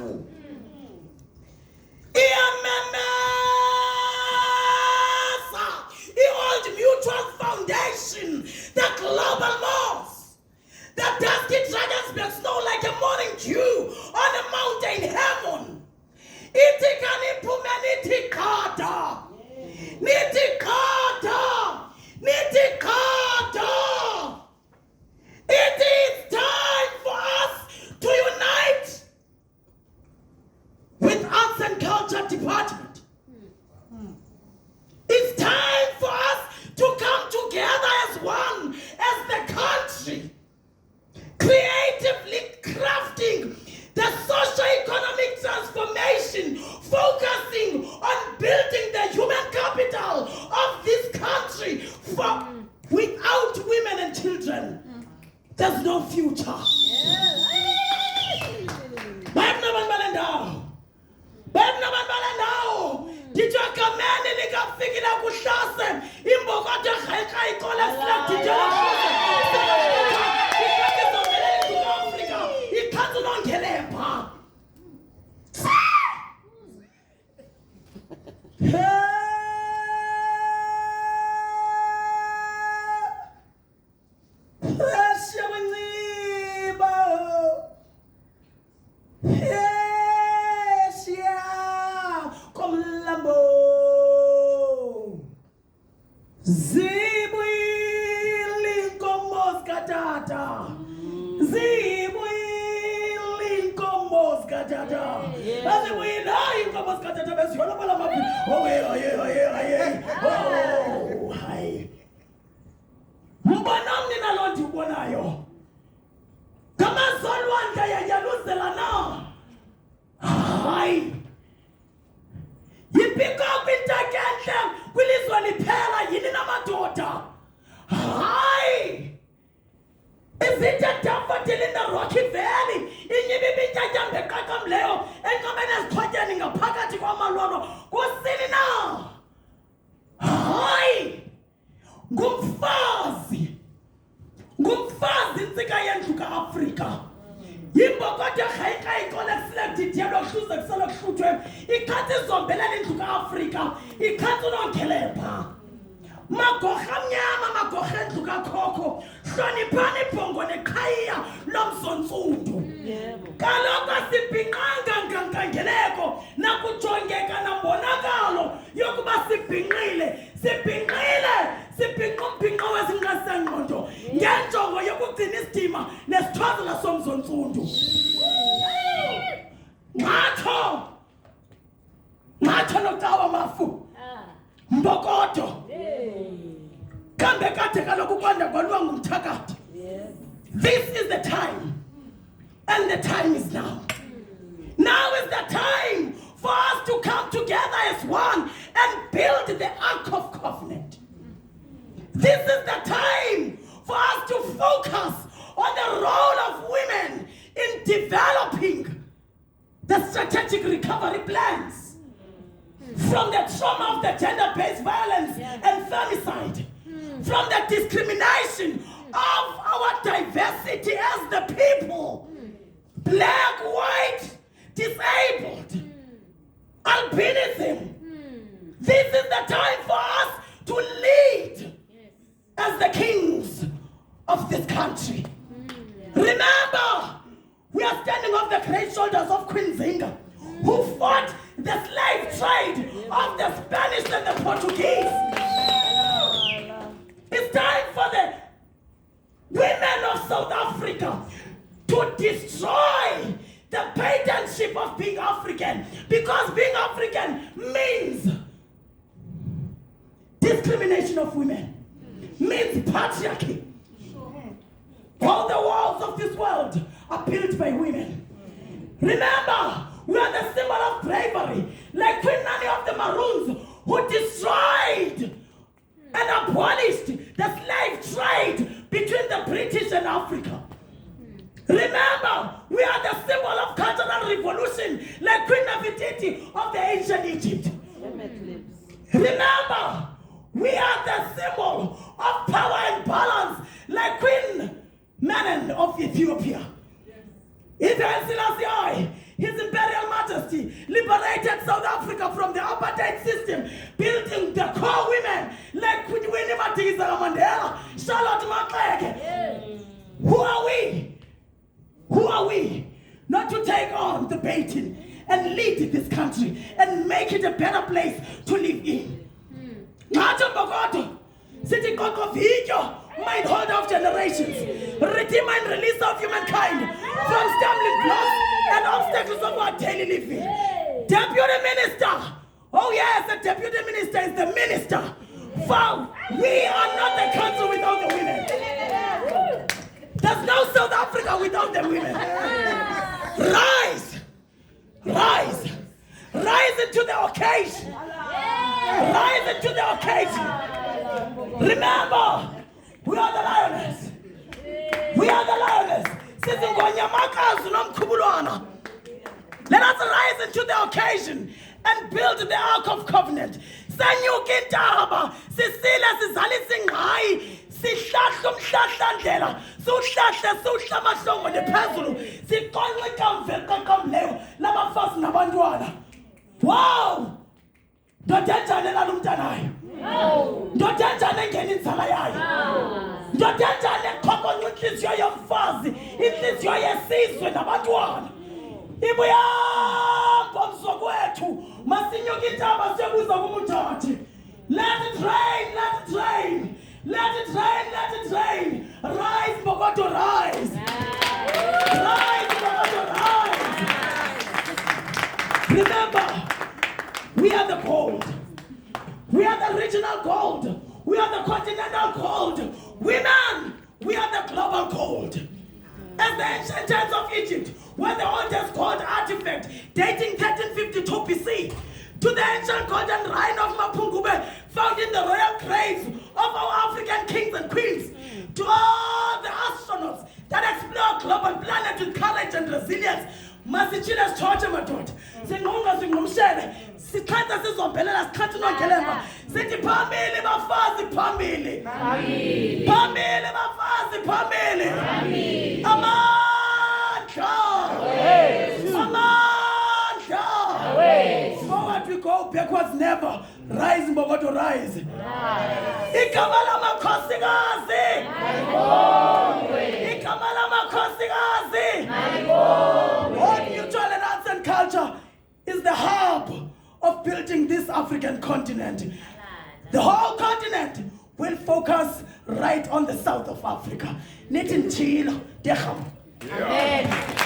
yethu iyamemeza i-Old Mutual Foundation, the global mosque, the dusty Drakensberg snow like a morning dew on a mountain heaven. Iti kaniphume nithi khada, nithi khada, nithi khada. It is time for us to unite with Arts and Culture Department. It's time for us to come together as one, as the country, creatively crafting the socio-economic transformation, focusing on building the human capital of this country. For without women and children, there's no future. This is the time, and the time is now. Now is the time for us to come together as one and build the Ark of Covenant. This is the time for us to focus on the role of women in developing the strategic recovery plans from the trauma of the gender-based violence and femicide, from the discrimination of our diversity as the people, black, white, disabled, albinism. This is the time for us to lead as the kings of this country. Remember, we are standing on the great shoulders of Queen Zinga, who fought the slave trade of the Spanish and the Portuguese. It's time for the women of South Africa to destroy the patentship of being African, because being African means discrimination of women, means patriarchy. All the walls of this world are built by women. Remember, we are the symbol of bravery, like Queen Nanny of the Maroons, who destroyed and abolished the slave trade between the British and Africa. Remember, we are the symbol of cultural revolution, like Queen Nefertiti of the ancient Egypt. Remember, we are the symbol of power and balance, like Queen Menon of Ethiopia. Even Selassie, His Imperial debating and lead this country and make it a better place to live in. Ngathi mbokodo sithi qoqo video mind hold of generations, redeem and release of humankind from stumbling blocks and obstacles of our daily living. Deputy Minister, oh yes, the Deputy Minister is the minister. For we are not the country without the women. There's no South Africa without the women. Rise, rise, rise into the occasion. Rise into the occasion. Remember, we are the lioness. We are the lioness. Let us rise into the occasion and build the Ark of Covenant. Sanyuka intaba, sisila sizala isingqayi, sihlahla umhlahlandlela, siwuhlahla siwuhla amahlongo nephezulu, siqonqa ikamva eliqaqambileyo labafazi nabantwana. Wow! Ndoda enjani elala umntanayo? Ndoda enjani engena inzala yayo? Ndoda enjani eqhoqonqa inhliziyo yomfazi, inhliziyo yesizwe nabantwana? Ibuyamba mzokwethu, masinyuka intaba siyobuza kumuthathi. Let it rain, let it rain. Let it rain, let it rain. Rise, Bogoto, rise. Rise, Bogoto, rise. Remember, we are the gold. We are the regional gold. We are the continental gold. Women, we are the global gold. As the ancient times of Egypt were the oldest gold artifact dating 1352 BC, to the ancient golden Rhine of Mapungube found in the royal graves of our African kings and queens, to all the astronauts that explore global planet with courage and resilience. Masichile choche madoda sinqonga singumshele sikhatha sizombelela sikhatha nongelemba sithi phambili bafazi phambili phambili bafazi phambili amandla amandla forward we go, backwards never. Rise Mbogoto, rise. Igama lamakhosikazi igama lamakhosikazi. All mutual and arts and culture is the hub of building this African continent. The whole continent will focus right on the south of Africa. Nitin Chilo, Amen.